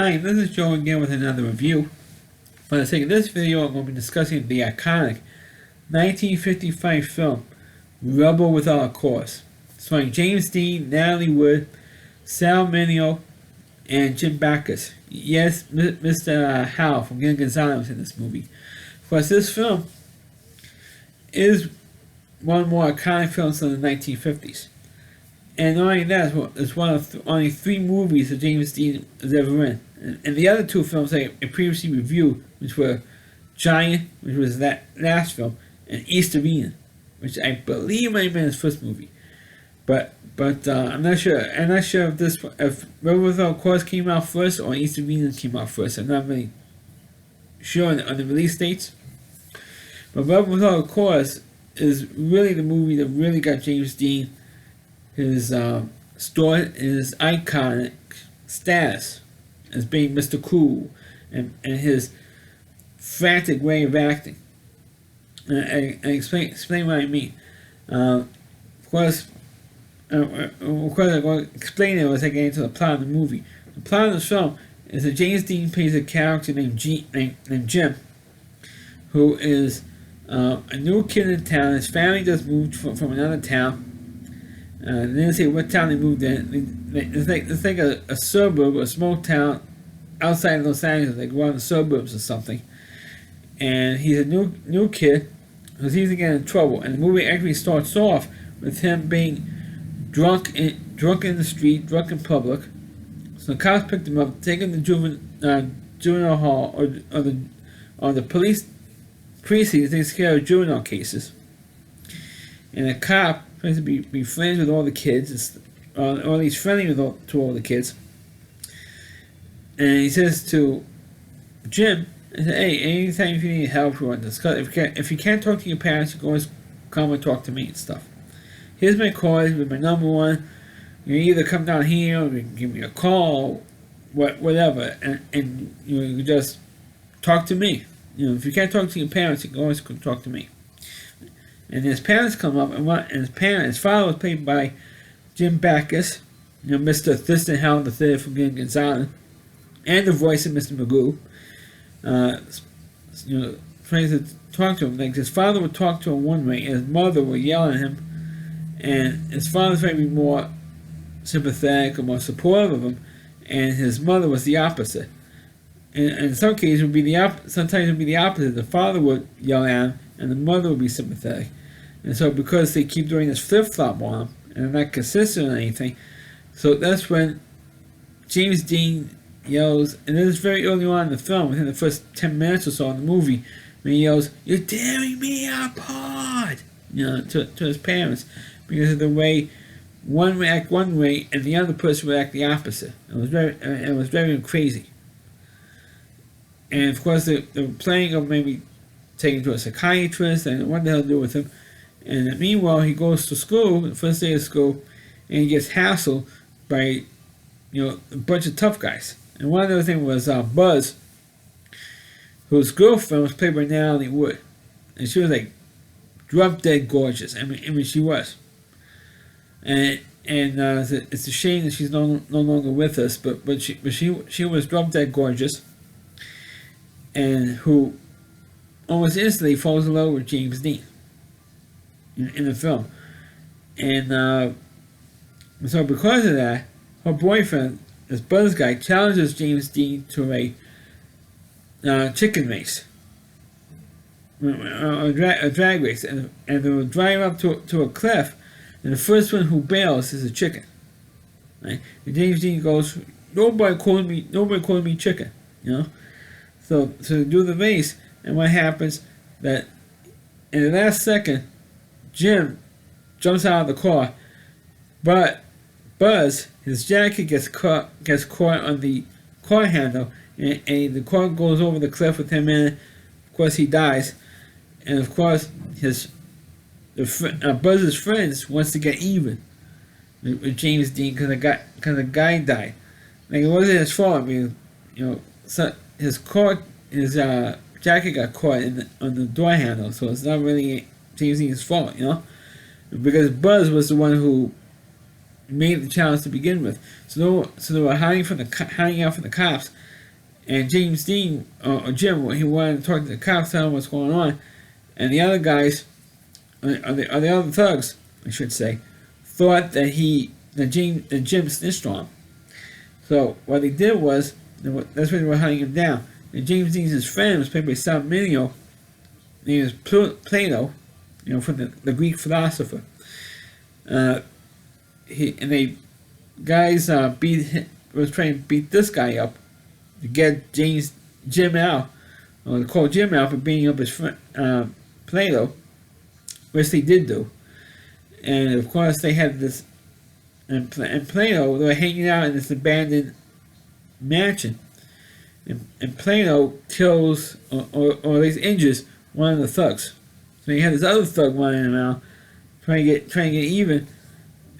Hi, this is Joe again with another review. For the sake of this video, I'm going to be discussing the iconic 1955 film, Rebel Without a Cause. Starring James Dean, Natalie Wood, Sal Mineo, and Jim Backus. Yes, Mr. Hal from Gilligan Gonzalez in this movie. Of course, this film is one of the more iconic films of the 1950s. And not only that, it's one of only 3 movies that James Dean has ever in. And the other 2 films I previously reviewed, which were Giant, which was that last film, and East of Eden, which I believe might have been his first movie. But I'm not sure. I'm not sure if Rebel Without Cause came out first or East of Eden came out first. I'm not really sure on the release dates. But Rebel Without Cause is really the movie that really got James Dean his iconic status as being Mr. Cool and his frantic way of acting. And explain what I mean. Of course, I'm going to explain it as I get into the plot of the movie. The plot of the film is that James Dean plays a character named Jim, who is a new kid in town. His family just moved from another town. They didn't say what town they moved in. It's like a suburb, a small town outside of Los Angeles, like one of the suburbs or something. And he's a new kid who's easily getting in trouble. And the movie actually starts off with him being drunk in the street, drunk in public. So the cops picked him up, take him to juvenile hall or the police precinct that takes care of juvenile cases. And the cop tries to be friends with all the kids, or at least friendly to all the kids. And he says to Jim, "Hey, anytime if you need help, you want to discuss. If you can't talk to your parents, you can always come and talk to me and stuff. Here's my card with my number 1. You either come down here, or you can give me a call, whatever, and you can just talk to me. If you can't talk to your parents, you can always talk to me." And his parents come up, and his father was played by Jim Backus, Mr. Thurston Howell III from Gilligan Gonzalez, and the voice of Mr. Magoo. Trying to talk to him. Like his father would talk to him one way, and his mother would yell at him, and his father was maybe more sympathetic or more supportive of him, and his mother was the opposite. And in some cases, sometimes it would be the opposite. The father would yell at him, and the mother would be sympathetic. And so because they keep doing this flip-flop on him, and they're not consistent or anything, so that's when James Dean yells, and this is very early on in the film, within the first 10 minutes or so in the movie, when he yells, "You're tearing me apart!" To his parents, because of the way one would act one way, and the other person would act the opposite. It was very crazy. And of course, they were planning on maybe taking him to a psychiatrist, and what the hell to do with him. And meanwhile, he goes to school, the first day of school, and he gets hassled by, a bunch of tough guys. And one of those things was Buzz, whose girlfriend was played by Natalie Wood. And she was like drop dead gorgeous. I mean she was. And it's a shame that she's no longer with us, but she was drop dead gorgeous, and who almost instantly falls in love with James Dean in the film. And so because of that, her boyfriend, this Buzz guy, challenges James Dean to a chicken race, a drag race, and they will drive up to a cliff, and the first one who bails is a chicken. Right? And James Dean goes, nobody called me chicken, So to do the race, and what happens that in the last second, Jim jumps out of the car, but Buzz, his jacket gets caught on the car handle, and the car goes over the cliff with him in it. Of course, he dies, and of course, Buzz's friends wants to get even with James Dean because the guy died. Like, it wasn't his fault. I mean, so his jacket got caught on the door handle, so it's not really James Dean's fault, because Buzz was the one who made the challenge to begin with. So they were hiding out from the cops, and James Dean or Jim, he wanted to talk to the cops, tell them what's going on, and the other guys, or the other thugs, I should say, thought that Jim snitched on him. So what they did was, that's why they were hunting him down. And James Dean's friend was played by Sal Mineo, named Plato, from the Greek philosopher. They guys was trying to beat this guy up to get Jim out, or to call Jim out for beating up his friend Plato, which they did do. And of course they had this, and Plato, they were hanging out in this abandoned mansion, and Plato kills or at least injures one of the thugs. So you had this other thug running around trying to get even,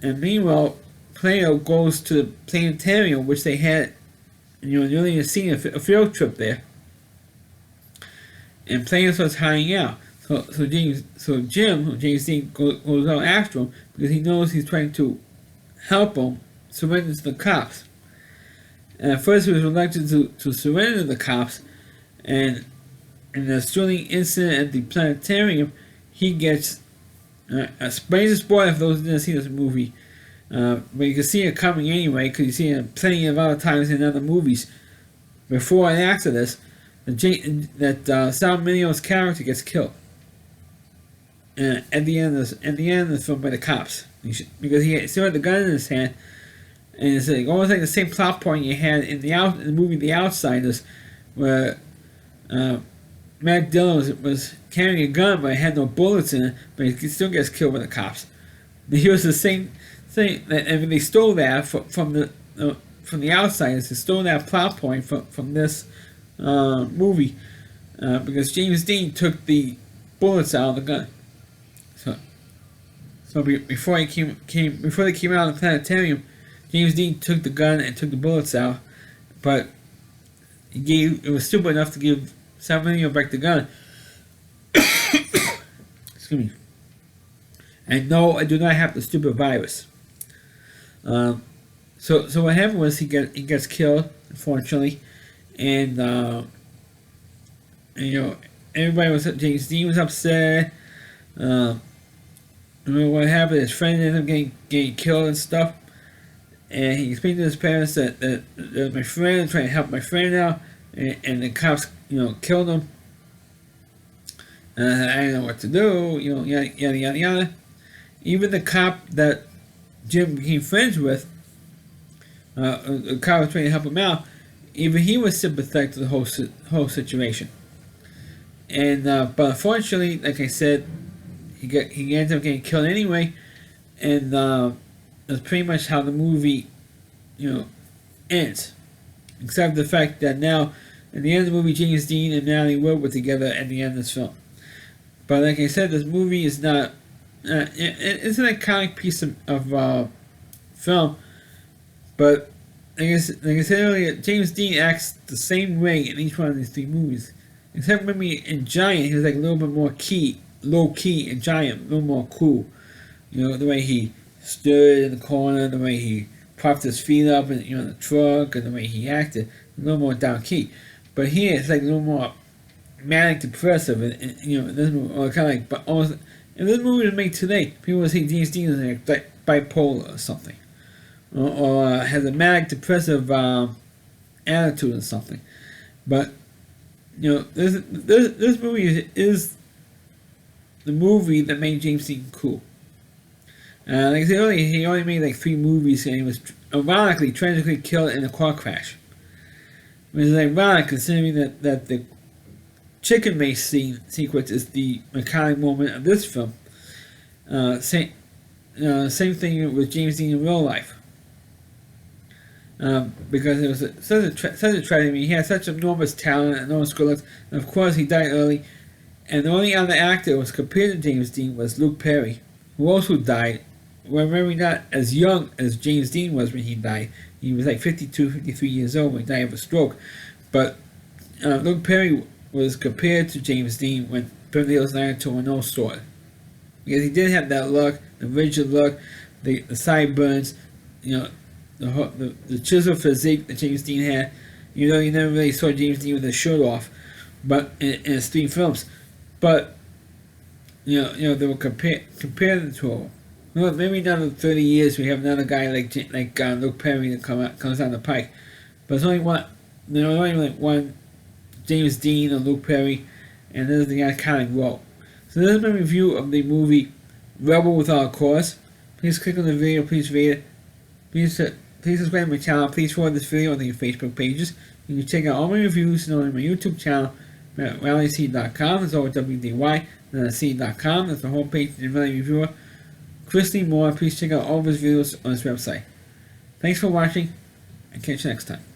and meanwhile Plato goes to the planetarium, which they had, you earlier seen a field trip there, and Plato starts hiding out. So James Dean goes out after him because he knows he's trying to help him surrender to the cops. And at first he was reluctant to surrender to the cops, and in the thrilling incident at the planetarium, he gets a spoiler for those who didn't see this movie, but you can see it coming anyway because you see it plenty of other times in other movies. Before and after this, that Sal Mineo's character gets killed at the end of the film by the cops because he still had the gun in his hand, and it's almost like the same plot point you had in the movie The Outsiders, where Matt Dillon was carrying a gun but it had no bullets in it, but he still gets killed by the cops. He was the same thing, and they stole that from the Outsiders. They stole that plot point from this movie because James Dean took the bullets out of the gun. So before they came out of the planetarium, James Dean took the gun and took the bullets out, but it was stupid enough to give Sal Mineo back the gun. Excuse me. And no, I do not have the stupid virus. So what happened was he gets killed, unfortunately, and everybody was, James Dean was upset. What happened? His friend ended up getting killed and stuff. And he explained to his parents that my friend trying to help my friend out, and the cops, killed him. I didn't know what to do, yada yada yada. Even the cop that Jim became friends with, the cop was trying to help him out. Even he was sympathetic to the whole situation. And but unfortunately, like I said, he ends up getting killed anyway, and that's pretty much how the movie, ends. Except the fact that now, at the end of the movie, James Dean and Natalie Wood were together at the end of this film. But like I said, this movie is not. It's an iconic piece of film, but like I said earlier, James Dean acts the same way in each one of these three movies. Except maybe in Giant, he was like a little bit more low key in Giant, a little more cool. The way he stood in the corner, the way he propped his feet up in the truck, and the way he acted, a little more down key. But here it's like a little more manic depressive, and this movie, or kind of like, but almost. If this movie was made today, people would say James Dean is like bipolar or something, or has a manic depressive attitude or something. But this movie is the movie that made James Dean cool. Like I said earlier, he only made like 3 movies, and he was ironically tragically killed in a car crash. Which is ironic considering that the chicken mace sequence is the iconic moment of this film. Same thing with James Dean in real life. Because it was such a tragedy. He had such enormous talent and enormous good looks, and of course he died early. And the only other actor who was compared to James Dean was Luke Perry, who also died. Well, maybe not as young as James Dean was when he died. He was like 52, 53 years old when he died of a stroke. But Luke Perry was compared to James Dean when Beverly Hills 90210 started. Because he did have that look, the rigid look, the sideburns, the chisel physique that James Dean had. You never really saw James Dean with his shirt off, but in his three films. But they were compared to him. Well, maybe another 30 years we have another guy like Luke Perry that comes down the pike. But it's only one James Dean or Luke Perry, and this is the guy kind of wrote. So this is my review of the movie Rebel Without a Cause. Please click on the video, please rate it. Please subscribe to my channel. Please forward this video on your Facebook pages. You can check out all my reviews on my YouTube channel at RallyC.com. That's over WDY. Then at C.com. That's the homepage of the Rally Reviewer. Christy Moore. Please check out all of his videos on his website. Thanks for watching, and catch you next time.